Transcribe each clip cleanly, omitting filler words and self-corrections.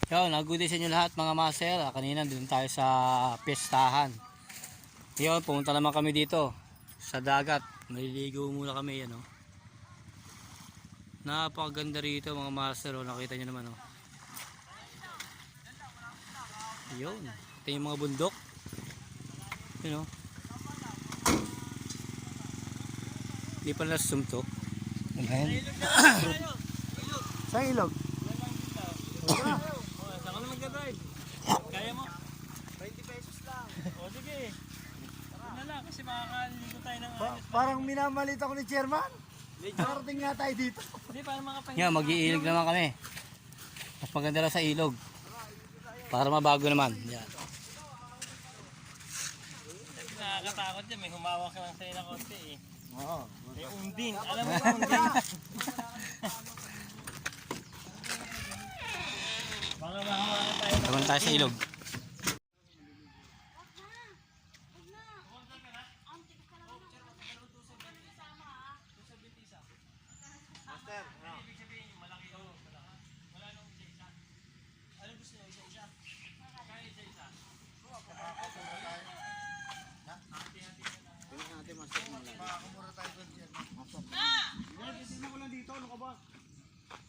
Yo, good day sa inyo lahat mga master. Kanina dun tayo sa piyestahan. Yun, pumunta naman kami dito sa dagat. Maliligo muna kami yan, oh. Napakaganda rito mga master, oh. Nakita nyo naman, oh. Yun, ito yung mga bundok. Yun, oh. Hindi pa na-zoom to. Sa ilog. Saka naman ka-drive. Kaya mo? 20 pesos lang. O sige. Tara na lang kasi makakaligo tayo ng ayos. Parang minamalit ako ni Chairman. Nakarating nga tayo dito. Hindi, para makapahinga. Yan, mag-iilig naman kami. Mas maganda lang sa ilog. Para mabago naman. Yan. Nakakatakot yan. May humawak lang sa'yo na konti eh. Oo. May undin. Alam mo yung undin? Baka mahawakan tayo. Naman tayo sa ilog.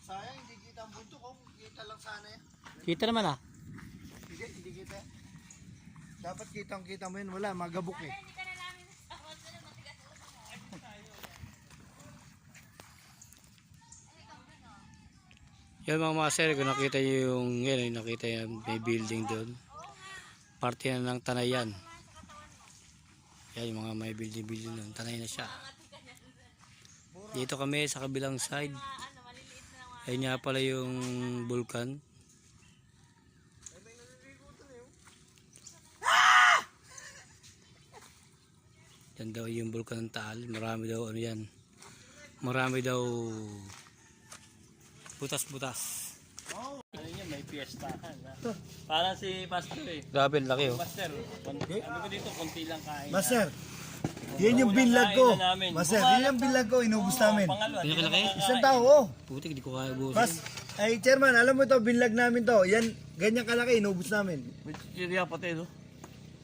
Sayang, hindi kita ang bunto ko. Kita lang sana yan. Kita naman, ah. Hindi kita. Dapat kitang-kita mo yun. Wala, magabok eh. Yan mga master, kung nakita nyo yung yan, nakita yung may building doon. Parte na ng Tanay yan. Yan yung mga may building doon. Tanay na siya. Dito kami sa kabilang side. Ayun nga pala yung vulkan. Yan daw yung vulkan ng Taal. Marami daw ano yan. Marami daw butas-butas. Ano yun, may piyestahan. Parang si Pastor eh. Grabe, laki, oh. Master, ano ko dito, konti lang kain. Master, yan yung binlag ko. Master, yan yung binlag ko. Inubos namin. Pinakilaki? Isang tao, oh. Putik, di ko kaya busin. Mas, ay Chairman, alam mo to, binlag namin to. Yan, ganyan kalaki, inubos namin. Hindi pati no?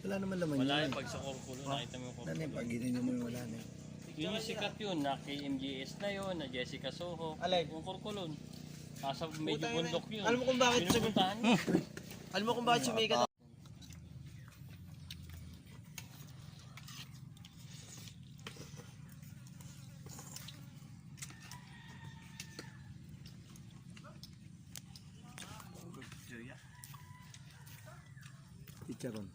Wala naman laman Wala yun. yung pag sa kurkulo, nakita mo yung kurkulo. Ano yung pag-inin mo yung wala na yun. Yun yung sikat yun, na kay MGS na yun, na Jessica Soho. Alay. Yung kurkulon. Nasa medyo bundok yun. Alam mo kung bakit Pinupuntahan yun. Alam mo kung bakit sumika Chicharon.